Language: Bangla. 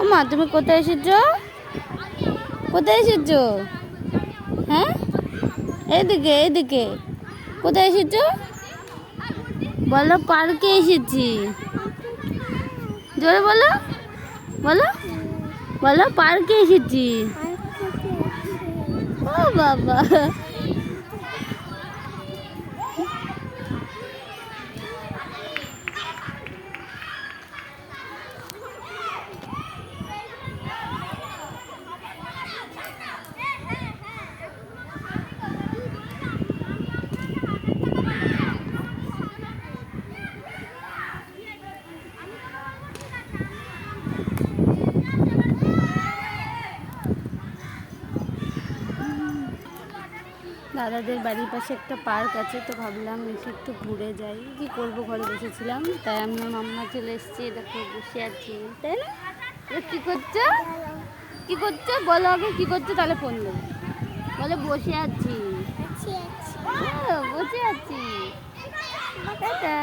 মা তুমি কোথায় এসেছো? কোথায় এসেছো? হ্যাঁ, এইদিকে এইদিকে। কোথায় এসেছো? বলো পার্কে এসেছি। জোরে বলো, বলো বলো পার্কে এসেছি। ও বাবা, দাদাদের বাড়ির পাশে একটা পার্ক আছে, তো ভাবলাম এসে একটু ঘুরে যাই। কি করবো, ঘরে বসেছিলাম, তাই আমি মাম্মা চলে এসেছি। দেখো বসে আছি, তাই না? কি করছো, কি করছো বলো আগে, কি করছো তাহলে ফোন দেবো। বলে বসে আছি, বসে আছি। টাটা।